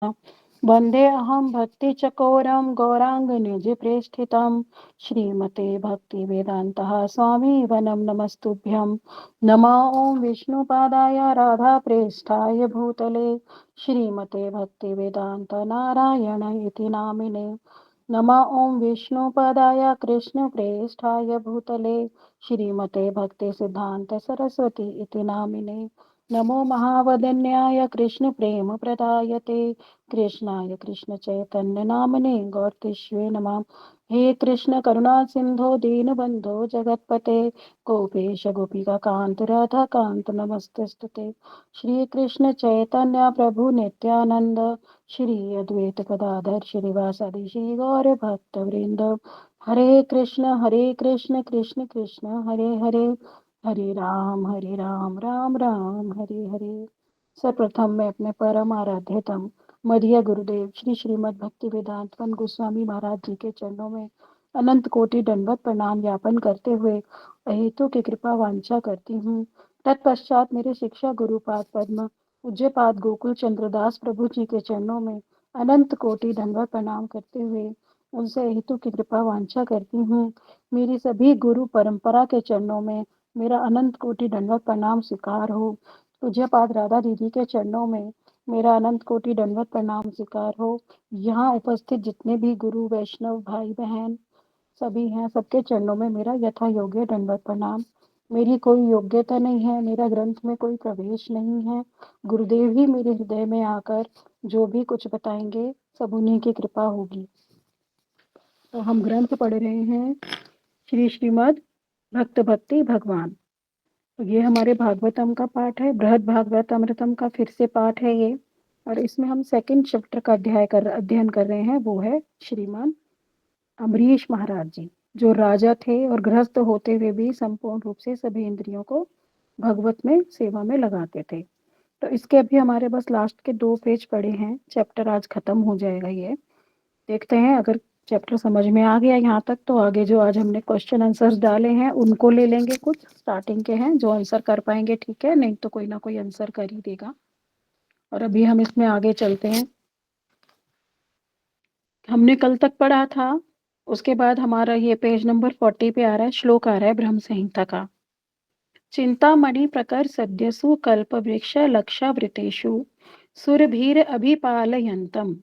वन्दे अहं भक्तिचकोरं गौराङ्गनिजप्रेष्ठितं श्रीमते भक्तिवेदान्तः स्वामिवनं नमस्तुभ्यं। नमः ॐ विष्णुपादाय राधाप्रेष्ठाय भूतले श्रीमते भक्तिवेदान्त नारायण इति नामिने। नमः ॐ विष्णुपादाय कृष्णप्रेष्ठाय भूतले श्रीमते भक्तिसिद्धान्त सरस्वती इति नामिने। नमो महावदन्याय कृष्णप्रेमप्रदायते कृष्णाय कृष्णचैतन्यनामने गौरतिष्वे नमः। हे कृष्ण करुणा सिंधो दीनबंधो जगतपते गोपेश गोपिका कांत राधा कांत नमस्तुते। श्री कृष्ण चैतन्य प्रभु नित्यानंद श्री अद्वैत गदाधर श्रीवासादि श्री गौर भक्त वृंद। हरे कृष्ण कृष्ण कृष्ण हरे हरे हरे राम राम राम हरे हरे। सर्वप्रथम मैं अपने परम आराध्यतम मध्य गुरुदेव श्री श्रीमद् भक्ति वेदांत गोस्वामी महाराज जी के चरणों में अनंत कोटि दंडवत प्रणाम ज्ञापन करते हुए अहेतु की कृपा वांछा करती हूँ। तत्पश्चात मेरे शिक्षा गुरुपाद पद्म पूज्य पाद गोकुल चंद्रदास प्रभु जी के चरणों में अनंत कोटि दंडवत प्रणाम करते हुए उनसे हेतु की कृपा वांछा करती हूँ। मेरी सभी गुरु परंपरा के चरणों में मेरा अनंत कोटि दंडवत प्रणाम स्वीकार हो। पूज्य पाद राधा दीदी के चरणों में मेरा अनंत कोटि दंडवत प्रणाम स्वीकार हो। यहाँ उपस्थित जितने भी गुरु वैष्णव भाई बहन सभी हैं, सबके चरणों में मेरा यथा योग्य दंडवत प्रणाम। मेरी कोई योग्यता नहीं है, मेरा ग्रंथ में कोई प्रवेश नहीं है। गुरुदेव ही मेरे हृदय में आकर जो भी कुछ बताएंगे सब उन्हीं की कृपा होगी। तो हम ग्रंथ पढ़ रहे हैं श्री श्रीमद् भक्त भक्ति भगवान। तो ये हमारे भागवतम का पाठ है, बृहद भागवत अमृतम का फिर से पाठ है ये। और इसमें हम सेकंड चैप्टर का अध्ययन कर रहे हैं, वो है श्रीमान अम्बरीश महाराज जी, जो राजा थे और गृहस्थ होते हुए भी संपूर्ण रूप से सभी इंद्रियों को भगवत में सेवा में लगाते थे। तो इसके अभी हमारे बस लास्ट के 2 पेज पड़े हैं, चैप्टर आज खत्म हो जाएगा ये। देखते हैं अगर चैप्टर समझ में आ गया यहाँ तक तो आगे जो आज हमने क्वेश्चन आंसर्स डाले हैं उनको ले लेंगे। कुछ स्टार्टिंग के हैं, जो आंसर कर पाएंगे ठीक है, नहीं तो कोई ना कोई आंसर कर ही देगा। और अभी हम इसमें आगे चलते हैं। हमने कल तक पढ़ा था, उसके बाद हमारा ये पेज नंबर 40 पे आ रहा है, श्लोक आ रहा है ब्रह्म संहिता का। चिंतामणि प्रकर सद्यसु कल्प वृक्ष लक्षावृतेषु सुरभीर अभिपालयन्तम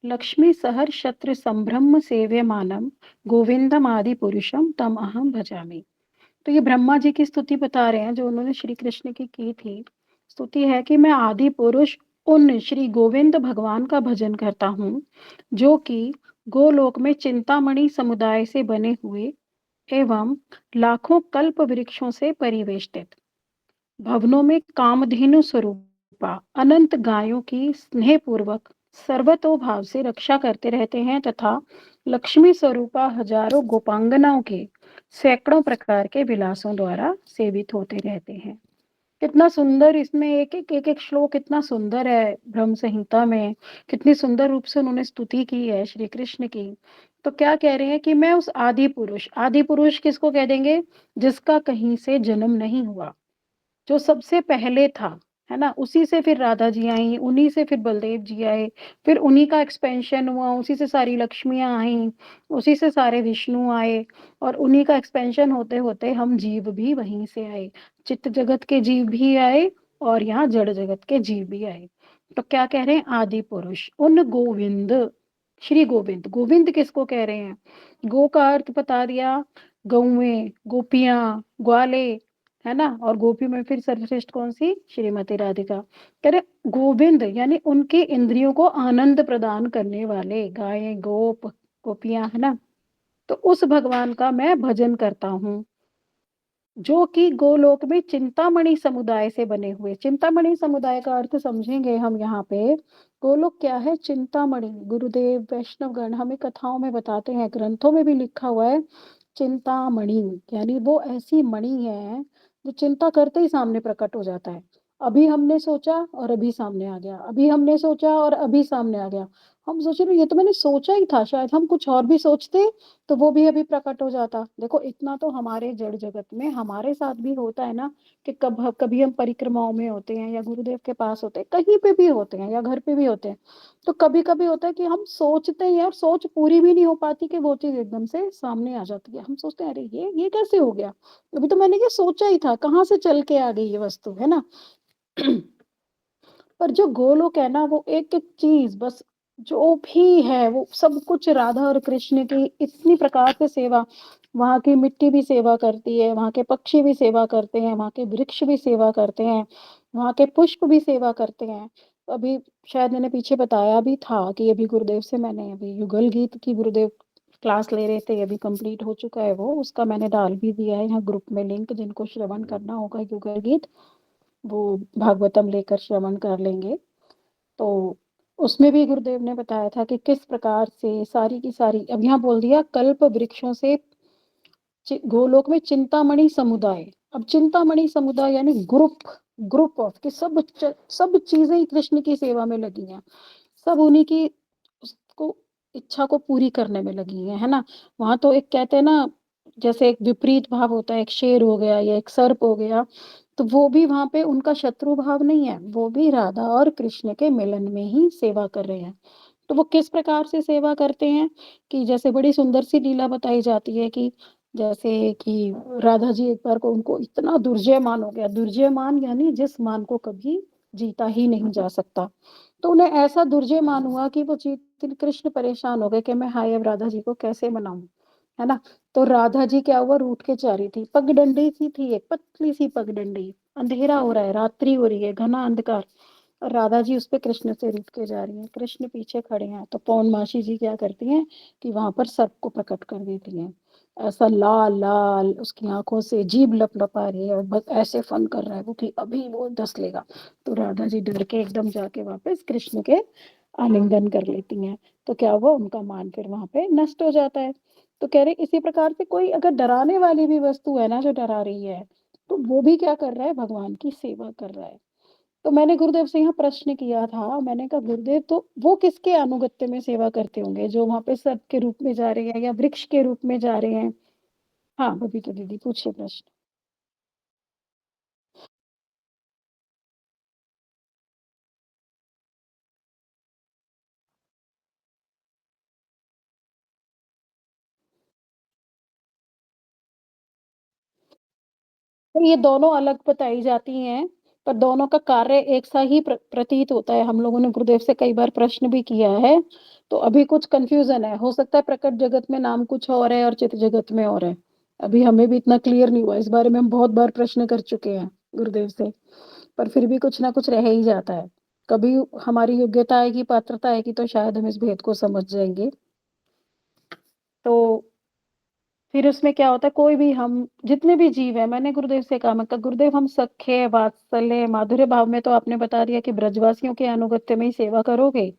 लक्ष्मी सहर शत्रु संभ्रम सेव्यमानम गोविंदमादि पुरुषम तम अहम भजामि। तो ये ब्रह्मा जी की स्तुति बता रहे हैं जो उन्होंने श्री कृष्ण की थी। स्तुति है कि मैं आदि पुरुष उन श्री गोविंद भगवान का भजन करता हूँ जो कि गोलोक में चिंतामणि समुदाय से बने हुए एवं लाखों कल्प वृक्षों से परिवेष्टित भवनों में कामधेनु स्वरूपा अनंत गायों की स्नेह पूर्वक सर्वतोभाव से रक्षा करते रहते हैं तथा लक्ष्मी स्वरूपा हजारों गोपांगनाओं के सैकड़ों प्रकार के विलासों द्वारा सेवित होते रहते हैं। कितना सुंदर इसमें एक श्लोक कितना सुंदर है ब्रह्म संहिता में, कितनी सुंदर रूप से उन्होंने स्तुति की है श्री कृष्ण की। तो क्या कह रहे हैं कि मैं उस आदि पुरुष किसको कह देंगे, जिसका कहीं से जन्म नहीं हुआ, जो सबसे पहले था, है ना। उसी से फिर राधा जी आई, उन्हीं से फिर बलदेव जी आए, फिर उन्हीं का एक्सपेंशन हुआ, उसी से सारी लक्ष्मियां आई, उसी से सारे विष्णु आए, और उन्हीं का एक्सपेंशन होते होते हम जीव भी वहीं से आए। चित्त जगत के जीव भी आए और यहाँ जड़ जगत के जीव भी आए। तो क्या कह रहे हैं, आदि पुरुष उन गोविंद, श्री गोविंद। गोविंद किसको कह रहे हैं, गो का अर्थ बता दिया, गौएं, गोपियां, ग्वाले, है ना। और गोपी में फिर सर्वश्रेष्ठ कौन सी, श्रीमती राधिका। कह रहे गोविंद यानी उनके इंद्रियों को आनंद प्रदान करने वाले, गायें, गोप, गोपियां, है ना। तो उस भगवान का मैं भजन करता हूँ जो कि गोलोक में चिंतामणि समुदाय से बने हुए। चिंतामणि समुदाय का अर्थ समझेंगे हम यहाँ पे। गोलोक क्या है, चिंतामणि। गुरुदेव वैष्णवगण हमें कथाओं में बताते हैं, ग्रंथों में भी लिखा हुआ है चिंतामणि, यानी वो ऐसी मणि है जो चिंता करते ही सामने प्रकट हो जाता है। अभी हमने सोचा और अभी सामने आ गया, अभी हमने सोचा और अभी सामने आ गया। हम सोच रहे ये तो मैंने सोचा ही था, शायद हम कुछ और भी सोचते तो वो भी अभी प्रकट हो जाता। देखो इतना तो हमारे जड़ जगत में हमारे साथ भी होता है ना, कि कभी हम परिक्रमाओं में होते हैं या गुरुदेव के पास होते हैं, कहीं पे भी होते हैं या घर पे भी होते हैं, तो कभी कभी होता है कि हम सोचते हैं और सोच पूरी भी नहीं हो पाती कि वो चीज एकदम से सामने आ जाती है। हम सोचते हैं अरे ये कैसे हो गया, अभी तो मैंने ये सोचा ही था, कहाँ से चल के आ गई ये वस्तु, है ना। पर जो गोलोक है ना, वो एक एक चीज बस, जो भी है वो सब कुछ राधा और कृष्ण की इतनी प्रकार से सेवा, वहां की मिट्टी भी सेवा करती है, वहां के पक्षी भी सेवा करते हैं, वहां के वृक्ष भी सेवा करते हैं, वहां के पुष्प भी सेवा करते हैं। अभी शायद मैंने पीछे बताया भी था कि अभी गुरुदेव से मैंने अभी युगल गीत की गुरुदेव क्लास ले रहे थे, अभी कंप्लीट हो चुका है वो, उसका मैंने डाल भी दिया है यहाँ ग्रुप में लिंक, जिनको श्रवण करना होगा युगल गीत वो भागवतम लेकर श्रवण कर लेंगे। तो उसमें भी गुरुदेव ने बताया था कि किस प्रकार से सारी की सारी, अब यहाँ बोल दिया कल्प वृक्षों से गोलोक में चिंतामणि समुदाय। अब चिंतामणि समुदाय यानी ग्रुप, ग्रुप ऑफ कि सब चीजें ही कृष्ण की सेवा में लगी हैं, सब उन्हीं की उसको इच्छा को पूरी करने में लगी है ना। वहां तो एक कहते हैं ना, जैसे एक विपरीत भाव होता है, एक शेर हो गया या एक सर्प हो गया, तो वो भी वहां पे उनका शत्रु भाव नहीं है, वो भी राधा और कृष्ण के मिलन में ही सेवा कर रहे हैं। तो वो किस प्रकार से सेवा करते हैं, कि जैसे बड़ी सुंदर सी लीला बताई जाती है कि जैसे कि राधा जी एक बार को उनको इतना दुर्जयमान हो गया, दुर्जयमान यानी जिस मान को कभी जीता ही नहीं जा सकता, तो उन्हें ऐसा दुर्जयमान हुआ कि वो जीत, कृष्ण परेशान हो गए कि मैं हाय अब राधा जी को कैसे मनाऊं, है ना। तो राधा जी क्या हुआ, रूठ के जा रही थी, पगडंडी सी थी, एक पतली सी पगडंडी, अंधेरा हो रहा है, रात्रि हो रही है, घना अंधकार, और राधा जी उस पे कृष्ण से रूठ के जा रही हैं, कृष्ण पीछे खड़े हैं, तो पौर्णमासी जी क्या करती हैं कि वहां पर सर्प को प्रकट कर देती हैं, ऐसा लाल लाल उसकी आंखों से जीभ लपलपा रही है और बस ऐसे फन कर रहा है वो कि अभी वो डस लेगा। तो राधा जी डर के एकदम जाके वापस कृष्ण के आलिंगन कर लेती हैं, तो क्या हुआ, उनका मान फिर वहां पे नष्ट हो जाता है। तो कह रहे इसी प्रकार से कोई अगर डराने वाली भी वस्तु है ना जो डरा रही है, तो वो भी क्या कर रहा है, भगवान की सेवा कर रहा है। तो मैंने गुरुदेव से यहाँ प्रश्न किया था, मैंने कहा गुरुदेव तो वो किसके अनुगत्य में सेवा करते होंगे, जो वहां पे सर्प के रूप में जा रहे हैं या वृक्ष के रूप में जा रहे हैं। हाँ बबीता दीदी पूछिए प्रश्न। तो ये दोनों अलग बताई जाती हैं, पर दोनों का कार्य एक सा ही प्रतीत होता है। हम लोगों ने गुरुदेव से कई बार प्रश्न भी किया है, तो अभी कुछ कंफ्यूजन है, हो सकता है प्रकट जगत में नाम कुछ और है और चित्त जगत में और है। अभी हमें भी इतना क्लियर नहीं हुआ, इस बारे में हम बहुत बार प्रश्न कर चुके हैं गुरुदेव से, पर फिर भी कुछ ना कुछ रह ही जाता है। कभी हमारी योग्यता आएगी, पात्रता आएगी, तो शायद हम इस भेद को समझ जाएंगे। तो फिर उसमें क्या होता है, कोई भी हम जितने भी जीव है, मैंने गुरुदेव से कहा, मैं कहा गुरुदेव हम सख्य वात्सल्य माधुर्य भाव में, तो आपने बता दिया कि ब्रजवासियों के अनुगत्य में ही सेवा करोगे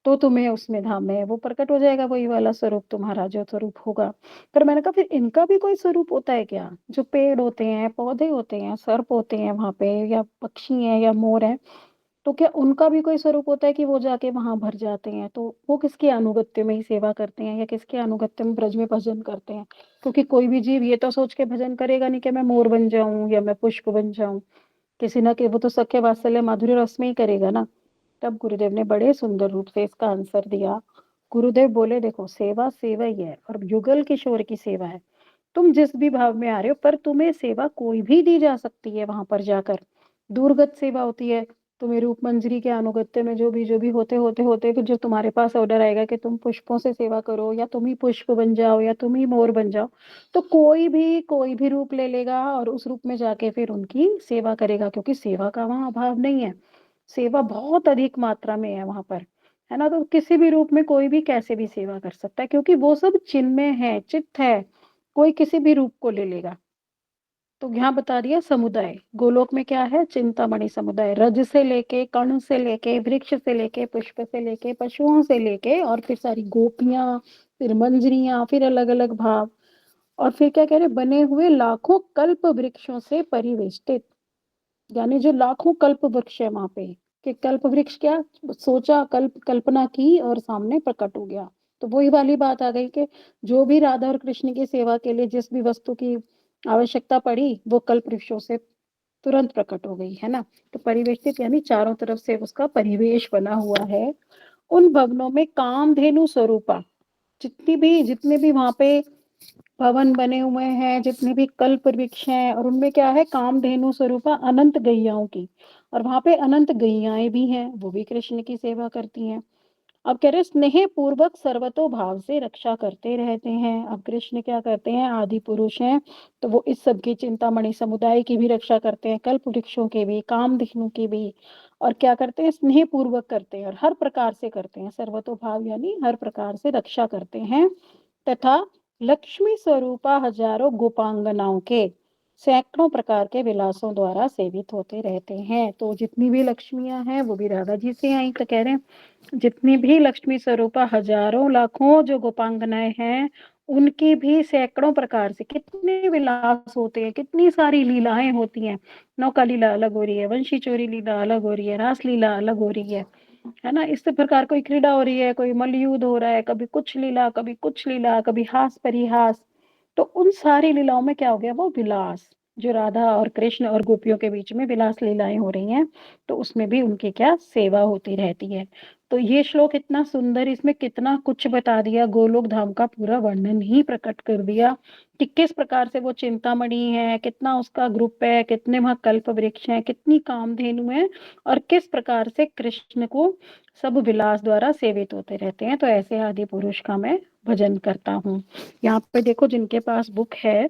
तो तुम्हें उसमें धाम में वो प्रकट हो जाएगा, वही वाला स्वरूप तुम्हारा जो स्वरूप होगा। पर मैंने कहा फिर इनका भी कोई स्वरूप होता है क्या, जो पेड़ होते हैं, पौधे होते हैं, सर्प होते हैं वहां पे, या पक्षी हैं या मोर हैं, तो क्या उनका भी कोई स्वरूप होता है कि वो जाके वहां भर जाते हैं, तो वो किसके अनुगत्य में ही सेवा करते हैं या किसके अनुगत्य में ब्रज में भजन करते हैं। क्योंकि कोई भी जीव ये तो सोच के भजन करेगा नहीं कि मैं मोर बन जाऊं या मैं पुष्प बन जाऊं, किसी ना कि वो तो सख्य वात्सल्य माधुर्य रस में ही करेगा ना। तब गुरुदेव ने बड़े सुंदर रूप से इसका आंसर दिया। गुरुदेव बोले देखो सेवा सेवा ही है, और युगल किशोर की सेवा है, तुम जिस भी भाव में आ रहे हो, पर तुम्हें सेवा कोई भी दी जा सकती है वहां पर जाकर। दूरगत सेवा होती है, तुम्हें रूप मंजरी के अनुगत्य में जो भी होते होते होते फिर जो तुम्हारे पास ऑर्डर आएगा कि तुम पुष्पों से सेवा करो, या तुम ही पुष्प बन जाओ, या तुम ही मोर बन जाओ, तो कोई भी रूप ले लेगा और उस रूप में जाके फिर उनकी सेवा करेगा, क्योंकि सेवा का वहां अभाव नहीं है, सेवा बहुत अधिक मात्रा में है वहां पर, है ना। तो किसी भी रूप में कोई भी कैसे भी सेवा कर सकता है, क्योंकि वो सब चिन्मय है, चित्त है, कोई किसी भी रूप को ले लेगा। तो यहाँ बता दिया समुदाय, गोलोक में क्या है, चिंतामणि समुदाय, रज से लेके कण से लेके वृक्ष से लेके पुष्प से लेके पशुओं से लेके और फिर सारी गोपियां, फिर मंजरियां, फिर अलग अलग भाव, और फिर क्या कह रहे, बने हुए लाखों कल्प वृक्षों से परिवेष्टित, यानी जो लाखों कल्प वृक्ष है वहां पे, कि कल्प वृक्ष क्या सोचा, कल्पना की और सामने प्रकट हो गया। तो वही वाली बात आ गई कि जो भी राधा और कृष्ण की सेवा के लिए जिस भी वस्तु की आवश्यकता पड़ी, वो कल्प वृक्षों से तुरंत प्रकट हो गई, है ना? तो परिवेष्टित यानी चारों तरफ से उसका परिवेश बना हुआ है। उन भवनों में कामधेनु स्वरूपा, जितने भी वहाँ पे भवन बने हुए हैं, जितने भी कल्प वृक्ष हैं और उनमें क्या है कामधेनु स्वरूपा अनंत गैयाओं की, और वहाँ पे अनंत गैयाएँ भी हैं, वो भी कृष्ण की सेवा करती हैं। अब कह रहे स्नेह पूर्वक सर्वतो भाव से रक्षा करते रहते हैं। अब कृष्ण क्या करते हैं, आदि पुरुष हैं, तो वो इस सब की चिंतामणि समुदाय की भी रक्षा करते हैं, कल्प वृक्षों की भी, कामधेनु की भी, और क्या करते हैं स्नेह पूर्वक करते हैं और हर प्रकार से करते हैं। सर्वतो भाव यानी हर प्रकार से रक्षा करते हैं, तथा लक्ष्मी स्वरूपा हजारों गोपांगनाओं के सैकड़ों प्रकार के विलासों द्वारा सेवित होते रहते हैं। तो जितनी भी लक्ष्मियां हैं वो भी राधा जी से आई, तो कह रहे हैं जितनी भी लक्ष्मी स्वरूपा हजारों लाखों जो गोपांगनाएं हैं, उनकी भी सैकड़ों प्रकार से कितने विलास होते हैं, कितनी सारी लीलाएं होती हैं। नौका लीला अलग हो रही है, वंशी चोरी लीला अलग हो रही है, रास लीला अलग हो रही है ना? इस प्रकार कोई क्रीड़ा हो रही है, कोई मल्लयुद्ध हो रहा है, कभी कुछ लीला, कभी कुछ लीला, कभी हास परिहास। तो उन सारी लीलाओं में क्या हो गया, वो विलास, जो राधा और कृष्ण और गोपियों के बीच में विलास लीलाएं हो रही हैं, तो उसमें भी उनकी क्या सेवा होती रहती है। तो ये श्लोक इतना सुंदर, इसमें कितना कुछ बता दिया, गोलोक धाम का पूरा वर्णन ही प्रकट कर दिया कि किस प्रकार से वो चिंतामणि है, कितना उसका ग्रुप है, कितने वहां कल्प वृक्ष हैं, कितनी कामधेनु है, और किस प्रकार से कृष्ण को सब विलास द्वारा सेवित होते रहते हैं। तो ऐसे आदि पुरुष का मैं भजन करता हूँ। यहाँ पे देखो जिनके पास बुक है,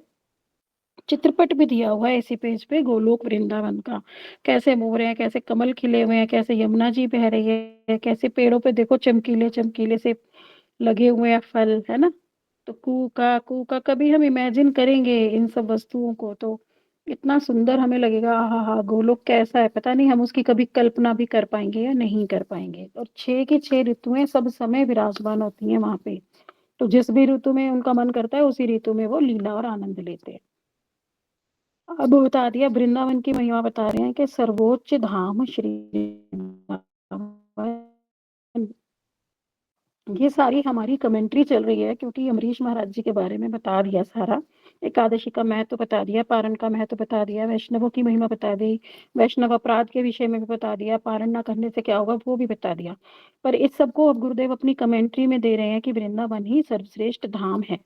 चित्रपट भी दिया हुआ है इसी पेज पे गोलोक वृंदावन का, कैसे मोर हैं, कैसे कमल खिले हुए हैं, कैसे यमुना जी बह रही है, कैसे पेड़ों पे देखो चमकीले चमकीले से लगे हुए हैं फल, है ना? तो कू का कभी हम इमेजिन करेंगे इन सब वस्तुओं को, तो इतना सुंदर हमें लगेगा, आहा हा गोलोक कैसा है, पता नहीं हम उसकी कभी कल्पना भी कर पाएंगे या नहीं कर पाएंगे। और 6 की 6 ऋतुएं सब समय विराजमान होती हैं वहां पे, तो जिस भी ऋतु में उनका मन करता है उसी ऋतु में वो लीला और आनंद लेते हैं। अब बता दिया वृंदावन की महिमा, बता रहे हैं कि सर्वोच्च धाम श्री वृंदावन। ये सारी हमारी कमेंट्री चल रही है क्योंकि अमरीश महाराज जी के बारे में बता दिया सारा। एकादशी का महत्व तो बता दिया, पारण का महत्व तो बता दिया, वैष्णवों की महिमा बता दी, वैष्णव अपराध के विषय में भी बता दिया, पारण ना करने से क्या होगा वो भी बता दिया। पर इस सबको अब गुरुदेव अपनी कमेंट्री में दे रहे हैं कि वृंदावन ही सर्वश्रेष्ठ धाम है।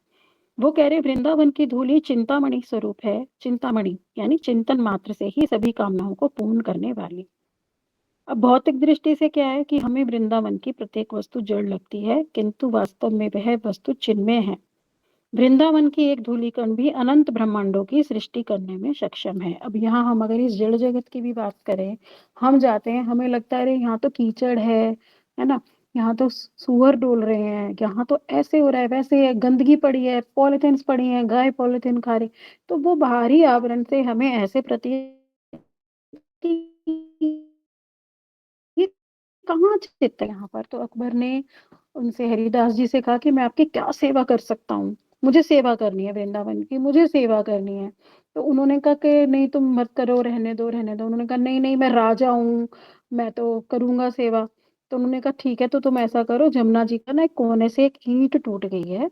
वो कह रहे वृंदावन की धूली चिंतामणि स्वरूप है, चिंतामणि यानी चिंतन मात्र से ही सभी कामनाओं को पूर्ण करने वाली। अब भौतिक दृष्टि से क्या है कि हमें वृंदावन की प्रत्येक वस्तु जड़ लगती है, किंतु वास्तव में वह वस्तु चिन्मय है। वृंदावन की एक धूली कण भी अनंत ब्रह्मांडों की सृष्टि करने में सक्षम है। अब यहाँ हम अगर इस जड़ जगत की भी बात करें, हम जाते हैं हमें लगता है अरे यहाँ तो कीचड़ है ना, यहाँ तो सुअर डोल रहे हैं, यहाँ तो ऐसे हो रहा है, वैसे है, गंदगी पड़ी है, पॉलिथीन पड़ी है, गाय पॉलिथीन खा रही। तो वो बाहरी आवरण से हमें ऐसे प्रतीत ये कहाँ चित है यहाँ पर। तो अकबर ने उनसे हरिदास जी से कहा कि मैं आपकी क्या सेवा कर सकता हूँ, मुझे सेवा करनी है वृंदावन की, मुझे सेवा करनी है। तो उन्होंने कहा कि नहीं तुम मत करो, रहने दो रहने दो। उन्होंने कहा नहीं नहीं मैं राजा हूँ, मैं तो करूंगा सेवा। तो उन्होंने कहा ठीक है, तो तुम ऐसा करो, जमुना जी का ना एक कोने से एक ईंट टूट गई है,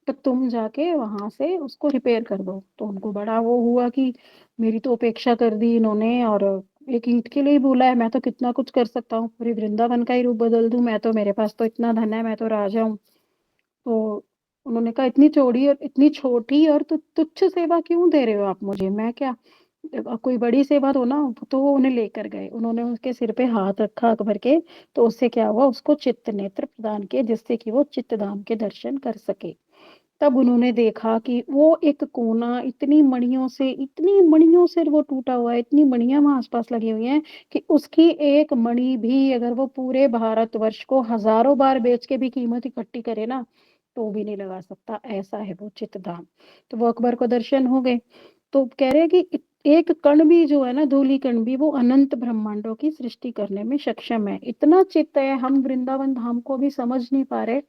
तो तुम जाके वहां से उसको रिपेयर कर दो। तो उनको बड़ा वो हुआ कि मेरी तो उपेक्षा कर दी इन्होंने, और एक ईंट के लिए ही बोला है, मैं तो कितना कुछ कर सकता हूँ, पूरी वृंदावन का ही रूप बदल दूं मैं तो, मेरे पास तो इतना धन है, मैं तो राजा हूँ। तो उन्होंने कहा इतनी चौड़ी और इतनी छोटी और तुच्छ सेवा क्यों दे रहे हो आप मुझे, मैं क्या कोई बड़ी सेवा हो ना। तो वो उन्हें लेकर गए, उन्होंने उसके सिर पे हाथ रखा अकबर के, तो उससे क्या हुआ, उसको चित्त नेत्र प्रदान किए जिससे कि वो चित्त धाम के दर्शन कर सके। तब उन्होंने देखा कि वो एक कोना इतनी मणियों से वो टूटा हुआ है, इतनी मणियां वहां आसपास लगी हुई हैं कि उसकी एक मणि भी अगर वो पूरे भारतवर्ष को हजारों बार बेच के भी कीमत इकट्ठी करे ना, तो भी नहीं लगा सकता, ऐसा है वो चितधाम। तो वो अकबर को दर्शन हो गए। तो कह रहे हैं कि एक कण भी जो है ना, धूली कण भी, वो अनंत ब्रह्मांडों की सृष्टि करने में सक्षम है। इतना चित्त है, हम वृंदावन धाम को भी समझ नहीं पा रहे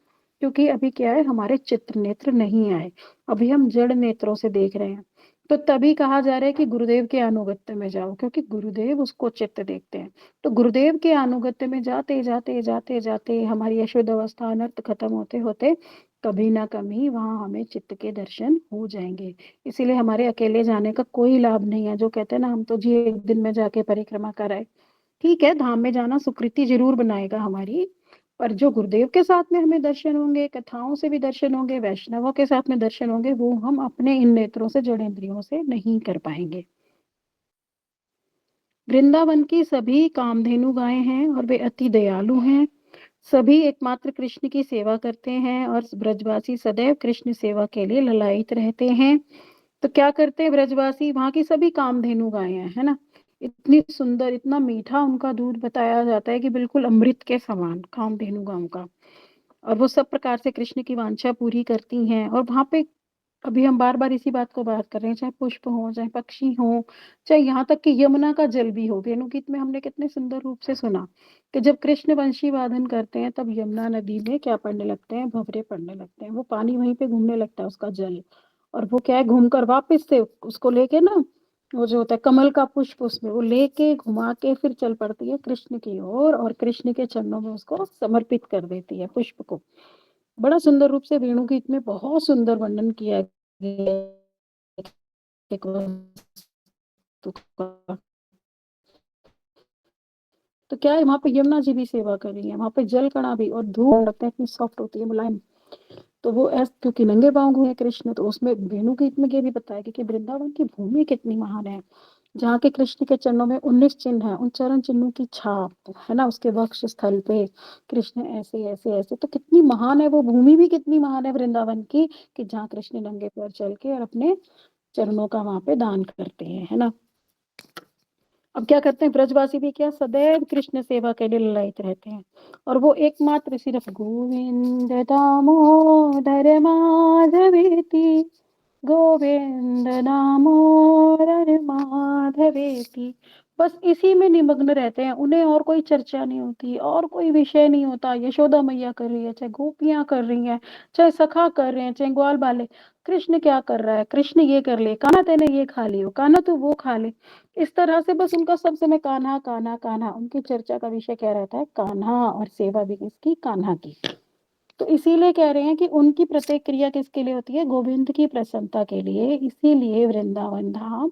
क्योंकि अभी क्या है, हमारे चित्र नेत्र नहीं आए, अभी हम जड़ नेत्रों से देख रहे हैं। तो तभी कहा जा रहा है कि गुरुदेव के अनुगत्य में जाओ, क्योंकि गुरुदेव उसको चित्त देखते हैं। तो गुरुदेव के अनुगत्य में जाते जाते जाते जाते हमारी यशोद अवस्था अनर्थ खत्म होते होते कभी ना कभी वहां हमें चित्त के दर्शन हो जाएंगे। इसीलिए हमारे अकेले जाने का कोई लाभ नहीं है। जो कहते हैं ना, हम तो जी एक दिन में जाके परिक्रमा कराए, ठीक है, धाम में जाना सुकृति जरूर बनाएगा हमारी, पर जो गुरुदेव के साथ में हमें दर्शन होंगे, कथाओं से भी दर्शन होंगे, वैष्णवों के साथ में दर्शन होंगे, वो हम अपने इन नेत्रों से, जड़ेंद्रियों से नहीं कर पाएंगे। वृंदावन की सभी कामधेनु गायें हैं और वे अति दयालु हैं। सभी एकमात्र कृष्ण की सेवा करते हैं और ब्रजवासी सदैव कृष्ण सेवा के लिए ललायित रहते हैं। तो क्या करते हैं ब्रजवासी, वहां की सभी कामधेनु गायें हैं, है ना, इतनी सुंदर, इतना मीठा उनका दूध बताया जाता है कि बिल्कुल अमृत के समान कामधेनु गायों का। और वो सब प्रकार से कृष्ण की वांछा पूरी करती हैं। और वहां पे अभी हम बार बार इसी बात को बात कर रहे हैं, चाहे पुष्प हो, चाहे पक्षी हो, चाहे यहाँ तक कि यमुना का जल भी हो। वेणुगीत में हमने कितने सुंदर रूप से सुना कि जब कृष्ण वंशी वादन करते हैं तब यमुना नदी में क्या पड़ने लगते हैं, भंवरे पड़ने लगते हैं, वो पानी वहीं पे घूमने लगता है, उसका जल। और वो क्या है, घूमकर वापस से उसको लेके ना, वो जो होता है कमल का पुष्प, उसमें वो लेके घुमा के फिर चल पड़ती है कृष्ण की ओर, और कृष्ण के चरणों में उसको समर्पित कर देती है पुष्प को। बड़ा सुंदर रूप से वेणुगीत में बहुत सुंदर वर्णन किया गया है एक वस्तु का। तो क्या है, वहां पे यमुना जी भी सेवा कर रही है, वहां पे जल कणा भी, और धूप लगता है, इतनी सॉफ्ट होती है, मुलायम। तो वो ऐस क्योंकि नंगे पांव घूमे कृष्ण, तो उसमें वेणुगीत में ये भी बताया कि वृंदावन की भूमि कितनी महान है, जहाँ के कृष्ण के चरणों में 19 चिन्ह है, उन चरण चिन्हों की छाप है ना, उसके वक्ष स्थल पे कृष्ण ऐसे ऐसे ऐसे, तो कितनी महान है वो भूमि, भी कितनी महान है वृंदावन की, कि जहाँ कृष्ण नंगे पैर चल के और अपने चरणों का वहां पे दान करते हैं, है ना। अब क्या करते हैं ब्रजवासी भी, क्या सदैव कृष्ण सेवा के लिए ललायित रहते हैं। और वो एकमात्र सिर्फ गोविंद दामोदर माधवेति, गोविंद दामोदर माधवेति, बस इसी में निमग्न रहते हैं। उन्हें और कोई चर्चा नहीं होती, और कोई विषय नहीं होता। यशोदा मैया कर रही है, चाहे गोपियां कर रही हैं, चाहे सखा कर रहे हैं, चाहे ग्वाल बाले, कृष्ण क्या कर रहा है, कृष्ण ये कर ले, कान्हा तेने ये खा लियो, कान्हा तू वो खा ले। इस तरह से बस उनका सब समय कान्हा कान्हा कान्हा, उनकी चर्चा का विषय क्या रहता है, कान्हा, और सेवा भी किसकी, कान्हा की। तो इसीलिए कह रहे हैं कि उनकी प्रत्येक क्रिया किसके लिए होती है, गोविंद की प्रसन्नता के लिए। इसीलिए वृंदावन धाम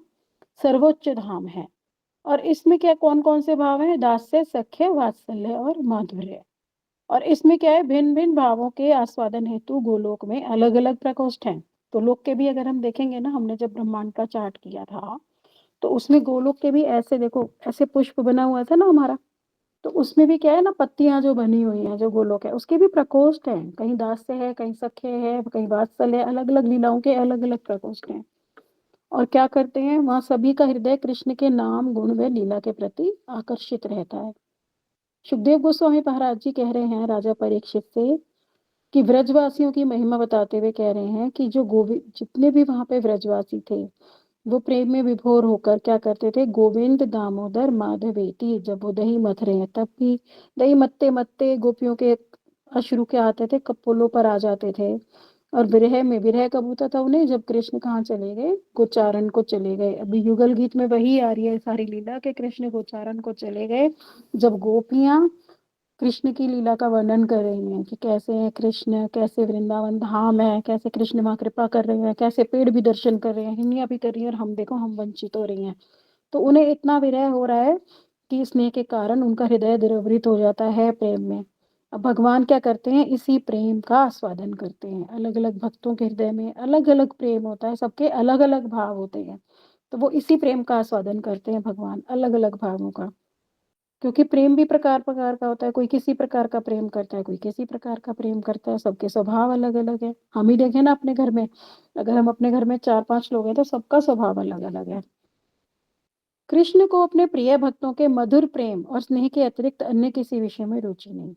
सर्वोच्च धाम है। और इसमें क्या, कौन कौन से भाव हैं, दास्य, सख्य, वात्सल्य और माधुर्य। और इसमें क्या है, भिन्न भिन्न भावों के आस्वादन हेतु गोलोक में अलग अलग प्रकोष्ठ हैं। तो लोक के भी अगर हम देखेंगे ना, हमने जब ब्रह्मांड का चार्ट किया था, तो उसमें गोलोक के भी ऐसे देखो, ऐसे पुष्प बना हुआ था ना हमारा, तो उसमें भी क्या है ना, पत्तियां जो बनी हुई हैं, जो गोलोक है उसके भी प्रकोष्ठ हैं, कहीं दास्य है, कहीं सख्य है, कहीं वात्सल्य है, अलग अलग लीलाओं के अलग अलग प्रकोष्ठ हैं। और क्या करते हैं वहां, सभी का हृदय कृष्ण के नाम गुण व लीला के प्रति आकर्षित रहता है। सुखदेव गोस्वामी महाराज जी कह रहे हैं राजा परीक्षित से, कि ब्रजवासियों की महिमा बताते हुए कह रहे हैं कि जो गोविंद, जितने भी वहां पे ब्रजवासी थे, वो प्रेम में विभोर होकर क्या करते थे, गोविंद दामोदर माधवेति, जब वो दही मथ रहे हैं तब भी दही मत्ते मत्ते गोपियों के अश्रु के आते थे, कपोलों पर आ जाते थे। और विरह में, विरह कब होता था उन्हें, जब कृष्ण कहाँ चले गए, गोचारण को चले गए। अभी युगल गीत में वही आ रही है सारी लीला, के कृष्ण गोचारण को चले गए, जब गोपियां कृष्ण की लीला का वर्णन कर रही हैं कि कैसे है कृष्ण, कैसे वृंदावन धाम है, कैसे कृष्ण वहां कृपा कर रहे हैं, कैसे पेड़ भी दर्शन कर रहे हैं, हिरनियां भी कर रही हैं, और हम देखो हम वंचित हो रही हैं। तो उन्हें इतना विरह हो रहा है कि स्नेह के कारण उनका हृदय द्रवित हो जाता है प्रेम में। अब भगवान क्या करते हैं, इसी प्रेम का आस्वादन करते हैं। अलग अलग भक्तों के हृदय में अलग अलग प्रेम होता है, सबके अलग अलग भाव होते हैं, तो वो इसी प्रेम का आस्वादन करते हैं भगवान, अलग अलग भावों का। क्योंकि प्रेम भी प्रकार प्रकार का होता है, कोई किसी प्रकार का प्रेम करता है, कोई किसी प्रकार का प्रेम करता है, सबके स्वभाव अलग अलग है। हम ही देखें ना अपने घर में, अगर हम अपने घर में 4-5 लोग हैं तो सबका स्वभाव अलग अलग है। कृष्ण को अपने प्रिय भक्तों के मधुर प्रेम और स्नेह के अतिरिक्त अन्य किसी विषय में रुचि नहीं।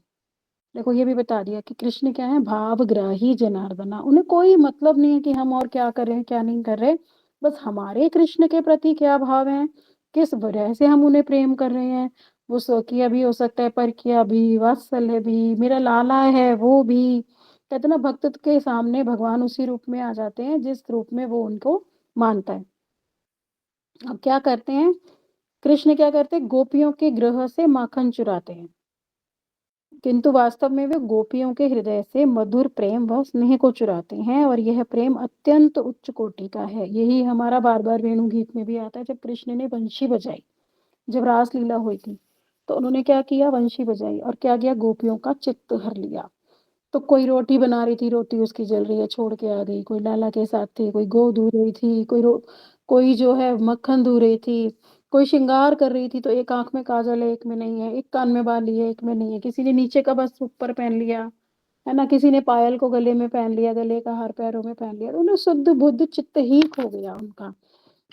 देखो ये भी बता दिया कि कृष्ण क्या है, भावग्राही जनार्दना, उन्हें कोई मतलब नहीं है कि हम और क्या कर रहे हैं क्या नहीं कर रहे। बस हमारे कृष्ण के प्रति क्या भाव है, किस वजह से हम उन्हें प्रेम कर रहे हैं, वो स्वकीय भी हो सकता है, परकीय भी, वात्सल्य भी, मेरा लाला है वो भी। कहते हैं ना, भक्त के सामने भगवान उसी रूप में आ जाते हैं जिस रूप में वो उनको मानता है। अब क्या करते हैं, कृष्ण क्या करते हैं, गोपियों के गृह से माखन चुराते हैं, किंतु वास्तव में वे गोपियों के हृदय से मधुर प्रेम व स्नेह को चुराते हैं, और यह प्रेम अत्यंत उच्च कोटि का है। यही हमारा बार बार वेणु गीत में भी आता है, जब कृष्ण ने बंशी बजाई, जब रासलीला हुई थी, तो उन्होंने क्या किया, बंशी बजाई और क्या किया, गोपियों का चित्त हर लिया। तो कोई रोटी बना रही थी, रोटी उसकी जल रही है, छोड़ के आ गई, कोई लाला के साथ थी, कोई गौ दूह रही थी, कोई जो है मक्खन दूह रही थी, कोई श्रृंगार कर रही थी, तो एक आंख में काजल है, एक में नहीं है, एक कान में बाली है, एक में नहीं है, किसी ने नीचे का बस ऊपर पहन लिया, है ना, किसी ने पायल को गले में पहन लिया, गले का हार पैरों में पहन लिया, तो उन्हें शुद्ध बुद्ध चित्त ही खो गया उनका,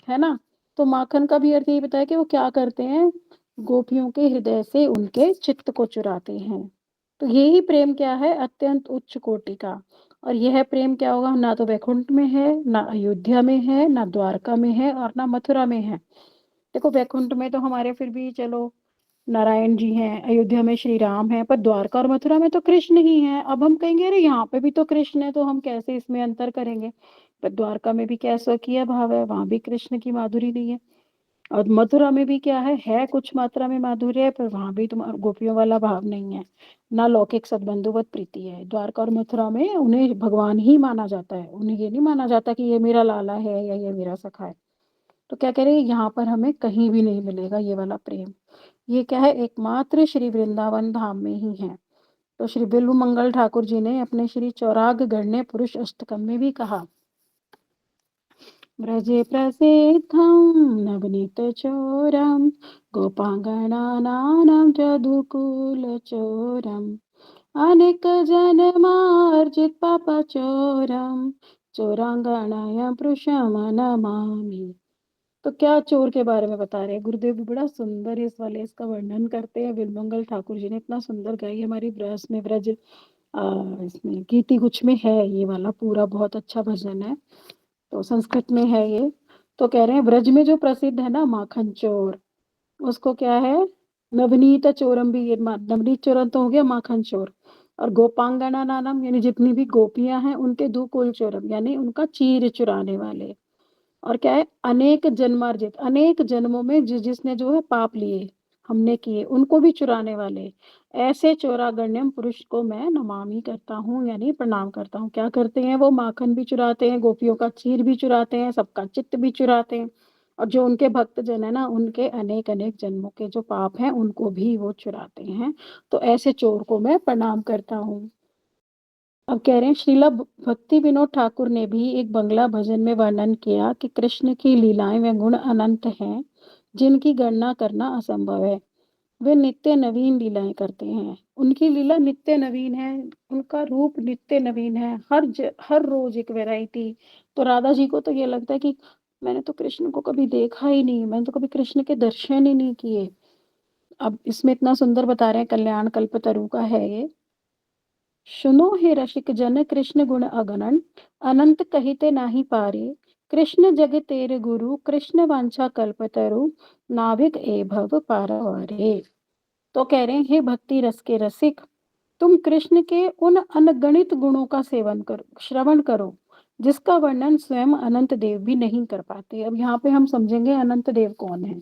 है ना। तो माखन का भी अर्थ यही बताया कि वो क्या करते हैं, गोपियों के हृदय से उनके चित्त को चुराते हैं। तो यही प्रेम क्या है, अत्यंत उच्च कोटि का। और यह प्रेम क्या होगा, ना तो वैकुंठ में है, ना अयोध्या में है, ना द्वारका में है, और ना मथुरा में है। देखो वैकुंठ में तो हमारे फिर भी चलो नारायण जी हैं, अयोध्या में श्री राम है, पर द्वारका और मथुरा में तो कृष्ण ही है। अब हम कहेंगे अरे यहाँ पे भी तो कृष्ण है, तो हम कैसे इसमें अंतर करेंगे। पर द्वारका में भी क्या स्वकीय भाव है, वहां भी कृष्ण की माधुरी नहीं है। और मथुरा में भी क्या है कुछ मात्रा में माधुर्य है, पर वहां भी तुम्हारा गोपियों वाला भाव नहीं है, ना लौकिक सद्बंधुवत प्रीति है। द्वारका और मथुरा में उन्हें भगवान ही माना जाता है, उन्हें ये नहीं माना जाता कि ये मेरा लाला है या ये मेरा सखा है। तो क्या कह रहे हैं, यहाँ पर हमें कहीं भी नहीं मिलेगा ये वाला प्रेम। ये क्या है, एकमात्र श्री वृंदावन धाम में ही है। तो श्री बिल्व मंगल ठाकुर जी ने अपने श्री चौराग गण्य पुरुष अष्टकम में भी कहा, व्रजे प्रसिद्धं नवनीतचोरं गोपाङ्गनानां जदुकुलचोरम् अनेकजन्मार्जित पापचोरं चोरांगनाय नमामि। तो क्या चोर के बारे में बता रहे हैं गुरुदेव भी, बड़ा सुंदर इस वाले इसका वर्णन करते हैं। बिलमंगल ठाकुर जी ने इतना सुंदर गाई, हमारी ब्रज में ब्रज इसमें गीति कुछ में है ये वाला पूरा, बहुत अच्छा भजन है, तो संस्कृत में है ये। तो कह रहे हैं ब्रज में जो प्रसिद्ध है ना माखन चोर, उसको क्या है, नवनीत चोरम भी, ये नवनीत चोरम तो हो गया माखन चोर। और गोपांगना नानम यानी जितनी भी गोपियां हैं उनके दो कुल चोरम, यानी उनका चीर चुराने वाले। और क्या है, अनेक जन्मार्जित, अनेक जन्मों में जिसने जो है पाप लिए हमने किए, उनको भी चुराने वाले, ऐसे चोरागण्यम पुरुष को मैं नमामि करता हूँ, यानी प्रणाम करता हूँ। क्या करते हैं वो, माखन भी चुराते हैं, गोपियों का चीर भी चुराते हैं, सबका चित्त भी चुराते हैं, और जो उनके भक्त जन है ना, उनके अनेक अनेक जन्मों के जो पाप हैं उनको भी वो चुराते हैं। तो ऐसे चोर को मैं प्रणाम करता हूँ। अब कह रहे हैं श्रीला भक्ति विनोद ठाकुर ने भी एक बंगला भजन में वर्णन किया कि कृष्ण की लीलाएं व गुण अनंत हैं, जिनकी गणना करना असंभव है। वे नित्य नवीन लीलाएं करते हैं, उनकी लीला नित्य नवीन है, उनका रूप नित्य नवीन है, हर रोज एक वैरायटी। तो राधा जी को तो ये लगता है कि मैंने तो कृष्ण को कभी देखा ही नहीं, मैंने तो कभी कृष्ण के दर्शन ही नहीं किए। अब इसमें इतना सुंदर बता रहे हैं, कल्याण कल्पतरु का है ये, सुनो हे रसिक जन कृष्ण गुण अगणन, अनंत कहिते नाही पारे, कृष्ण जग तेरे गुरु, कृष्ण वांछा कल्पतरु, नाभिक ए भव पारावारे। तो कह रहे हैं हे भक्ति रस के रसिक, तुम कृष्ण के उन अनगणित गुणों का सेवन करो, श्रवण करो, जिसका वर्णन स्वयं अनंत देव भी नहीं कर पाते। अब यहाँ पे हम समझेंगे अनंत देव कौन है।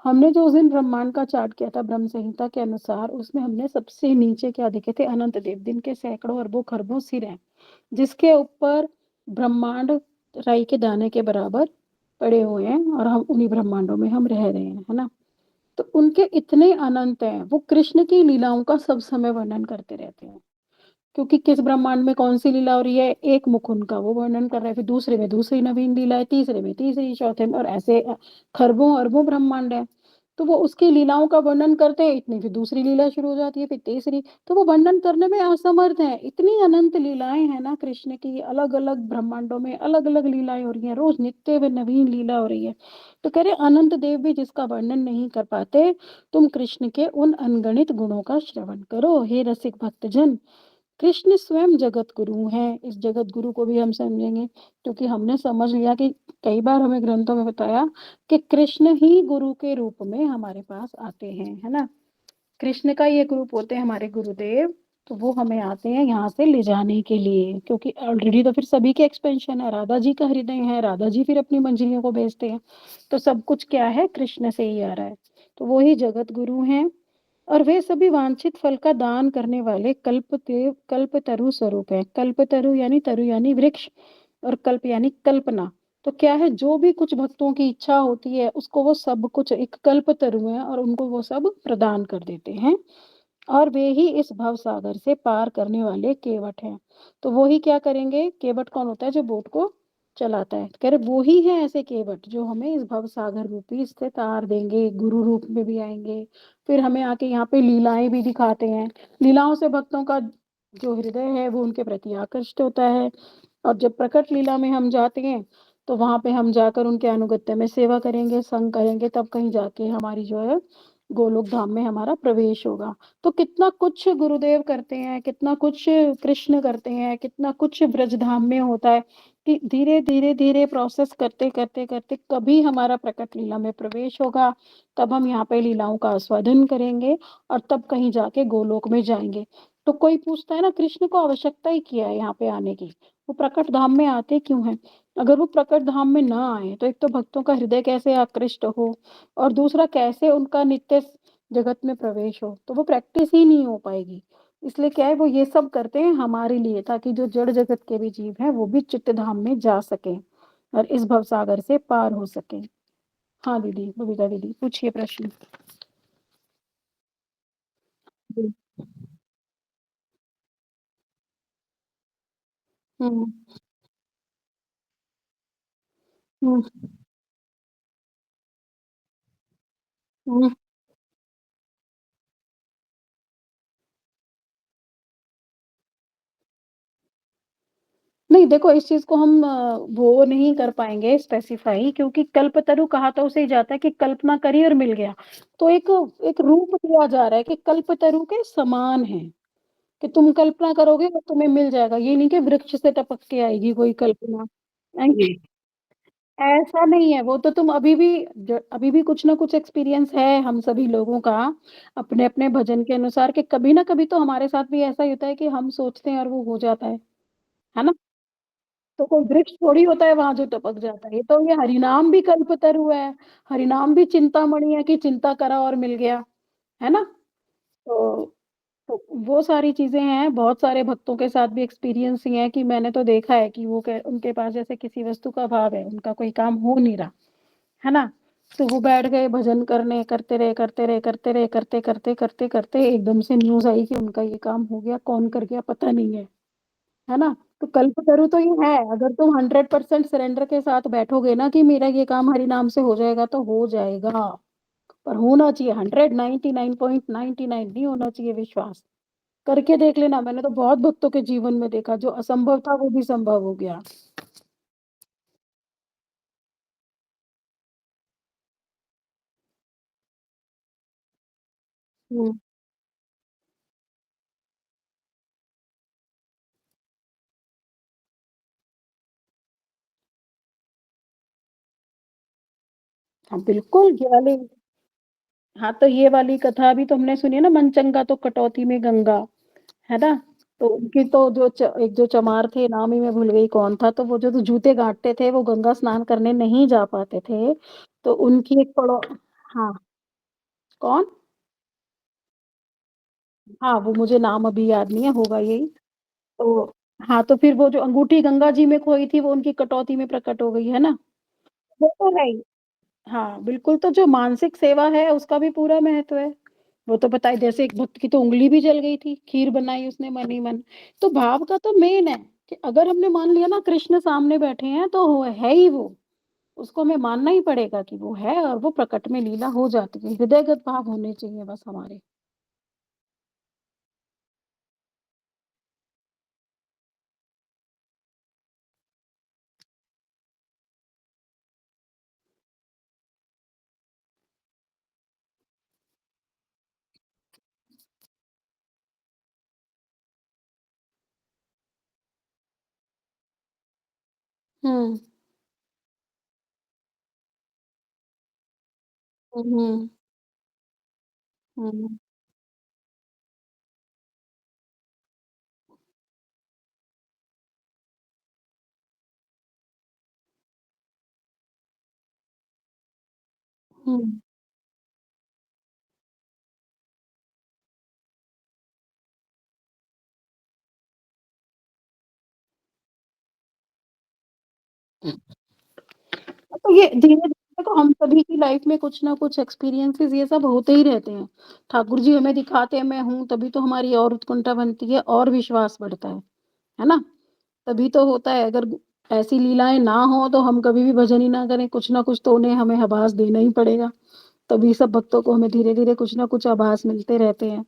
हमने जो उस दिन ब्रह्मांड का चार्ट किया था ब्रह्म संहिता के अनुसार, उसमें हमने सबसे नीचे क्या देखे थे, अनंत देव, दिन के सैकड़ों अरबों खरबों सिर हैं, जिसके ऊपर ब्रह्मांड राई के दाने के बराबर पड़े हुए हैं, और हम उन्हीं ब्रह्मांडों में हम रह रहे हैं, है ना। तो उनके इतने अनंत हैं, वो कृष्ण की लीलाओं का सब समय वर्णन करते रहते हैं, क्योंकि किस ब्रह्मांड में कौन सी लीला हो रही है, एक मुख उनका वो वर्णन कर रहे हैं, फिर दूसरे में दूसरी नवीन लीला है, तीसरे में तीसरी, चौथे में, और ऐसे खरबों अरबों ब्रह्मांड है। तो वो उसकी लीलाओं का वर्णन करते हैं इतनी, फिर दूसरी लीला शुरू हो जाती है, फिर तीसरी, तो वो वर्णन करने में असमर्थ है। इतनी अनंत लीलाएं हैं ना कृष्ण की, अलग अलग ब्रह्मांडों में अलग अलग लीलाएं हो रही हैं, रोज नित्य व नवीन लीला हो रही है। तो कह रहे अनंत देव भी जिसका वर्णन नहीं कर पाते, तुम कृष्ण के उन अनगणित गुणों का श्रवण करो हे रसिक भक्तजन। कृष्ण स्वयं जगत गुरु हैं, इस जगत गुरु को भी हम समझेंगे, क्योंकि हमने समझ लिया कि कई बार हमें ग्रंथों में बताया कि कृष्ण ही गुरु के रूप में हमारे पास आते हैं, है ना। कृष्ण का ही एक रूप होते हैं हमारे गुरुदेव, तो वो हमें आते हैं यहाँ से ले जाने के लिए क्योंकि ऑलरेडी तो फिर सभी के एक्सपेंशन है, राधा जी का हृदय है, राधा जी फिर अपनी मंजरियों को भेजते हैं। तो सब कुछ क्या है कृष्ण से ही आ रहा है। तो वो ही जगत गुरु हैं और वे सभी वांछित फल का दान करने वाले कल्पदेव कल्पतरु स्वरूप हैं। कल्पतरु यानी तरु यानी वृक्ष और कल्प यानी कल्पना। तो क्या है जो भी कुछ भक्तों की इच्छा होती है उसको वो सब कुछ एक कल्पतरु है और उनको वो सब प्रदान कर देते हैं। और वे ही इस भवसागर से पार करने वाले केवट हैं। तो वो ही क्या करेंगे? केवट कौन होता है? जो बोट को चलाता है। कह रहे वो ही हैं ऐसे केवट जो हमें इस भवसागर रूपी इससे तार देंगे, गुरु रूप में भी आएँगे। फिर हमें आके यहाँ पे लीलाएँ भी दिखाते हैं। लीलाओं से भक्तों का जो हृदय है वो उनके प्रति आकृष्ट होता है। और जब प्रकट लीला में हम जाते हैं, तो वहाँ पे हम जाकर उनके अनुगत्य में सेवा करेंगे, संग करेंगे, तब कहीं जाके हमारी जो है गोलोक धाम में हमारा प्रवेश होगा। तो कितना कुछ गुरुदेव करते हैं, कितना कुछ कृष्ण करते हैं, कितना कुछ ब्रज धाम में होता है कि धीरे, धीरे, धीरे प्रोसेस करते, करते, करते कभी हमारा प्रकट लीला में प्रवेश होगा, तब हम यहाँ पे लीलाओं का आस्वादन करेंगे और तब कहीं जाके गोलोक में जाएँगे। तो कोई पूछता है ना कृष्ण को आवश्यकता ही क्या है यहाँ पे आने की? वो प्रकट धाम में आते क्यों हैं? अगर वो प्रकट धाम में ना आएँ, तो एक तो भक्तों का हृदय कैसे आकृष्ट हो और दूसरा कैसे उनका नित्य जगत में प्रवेश हो, तो वो प्रैक्टिस ही नहीं हो पाएगी। इसलिए क्या है वो ये सब करते हैं हमारे लिए ताकि जो जड़ जगत के भी जीव हैं, वो भी चित्त धाम में जा सकें और इस भवसागर से पार हो सकें। हाँ दीदी, बबीता दीदी पूछिए प्रश्न? जी। हुँ, हुँ, हुँ। नहीं देखो इस चीज़ को हम वो नहीं कर पाएँगे स्पेसिफ़ाई क्योंकि कल्पतरु कहा तो उसे जाता है कि कल्पना करी और मिल गया। तो एक एक रूप दिया जा रहा है कि कल्पतरु के समान है, कि तुम कल्पना करोगे और तुम्हें मिल जाएगा। ये नहीं कि वृक्ष से टपक के आएगी कोई कल्पना। नहीं, ऐसा नहीं है, वो तो तुम अभी भी कुछ ना कुछ एक्सपीरियंस है हम सभी लोगों का, अपने-अपने भजन के अनुसार कि कभी ना कभी तो हमारे साथ भी ऐसा ही होता है कि हम सोचते हैं और वो हो जाता है ना? तो कोई वृक्ष थोड़ी होता है वहाँ जो टपक जाता है। ये हरिनाम भी कल्पतरु है, हरिनाम भी चिंतामणि है कि चिंता करा और मिल गया, है ना? तो तो वो सारी चीज़ें हैं, बहुत सारे भक्तों के साथ भी एक्सपीरियंस ही है कि मैंने तो देखा है कि वो क उनके पास जैसे किसी वस्तु का अभाव है, उनका कोई काम हो नहीं रहा, है ना? तो वो बैठ गए भजन करने, करते रहे, करते रहे, करते रहे, करते, करते, करते, करते एकदम से न्यूज़ आई कि उनका ये काम हो गया, कौन कर गया पता नहीं है ना? तो कल्पतरु तो ये है, अगर तुम 100% सरेंडर के साथ बैठोगे ना कि मेरा ये काम हरि नाम से हो जाएगा, तो हो जाएगा। पर होना चाहिए 100 99.99 नहीं होना चाहिए विश्वास। करके देख लेना, मैंने तो बहुत भक्तों के जीवन में देखा, जो असंभव था वो भी संभव हो गया। हुँ, हाँ, बिल्कुल हाँ, तो ये वाली कथा भी तो हमने सुनी है ना मनचंगा तो कटौती में गंगा, है ना? तो उनकी तो एक जो चमार थे, नाम ही मैं भूल गई कौन था, तो वो जो जूते गाँठते थे, वो गंगा स्नान करने नहीं जा पाते थे, तो उनकी एक पड़ो हाँ, कौन? हाँ, वो मुझे नाम अभी याद नहीं है, होगा यही। तो हाँ, तो फिर वो जो अंगूठी गंगा जी में खोई थी, वो उनकी कटौती में प्रकट हो गई, है ना? वो तो है ही। हाँ, बिल्कुल, तो जो मानसिक सेवा है, उसका भी पूरा महत्व है। वो तो पता है, जैसे एक भक्त की तो उँगली भी जल गई थी, खीर बनाई उसने मन ही मन। तो भाव का तो मेन है कि अगर हमने मान लिया ना कृष्ण सामने बैठे हैं, तो वो है ही वो। उसको हमें मानना ही पड़ेगा कि वो है और वो प्रकट में लीला हो जाती है। हृदयगत भाव होने चाहिए बस हमारे। हुँ। हुँ, हुँ। हुँ, हुँ। तो ये धीरे-धीरे देखो हम सभी की लाइफ में कुछ ना कुछ एक्सपीरियंसेस ये सब होते ही रहते हैं। ठाकुर जी हमें दिखाते हैं मैं हूँ, तभी तो हमारी और उत्कंठा बनती है और विश्वास बढ़ता है ना? तभी तो होता है अगर ऐसी लीलाएँ ना हो तो हम कभी भी भजन ही ना करें, कुछ ना कुछ तो उन्हें हमें आभास देना ही पड़ेगा। तभी सब भक्तों को हमें धीरे-धीरे कुछ ना कुछ आभास मिलते रहते हैं।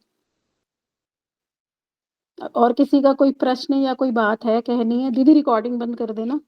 और किसी का कोई प्रश्न या कोई बात है कहनी है? दीदी रिकॉर्डिंग बंद कर देना।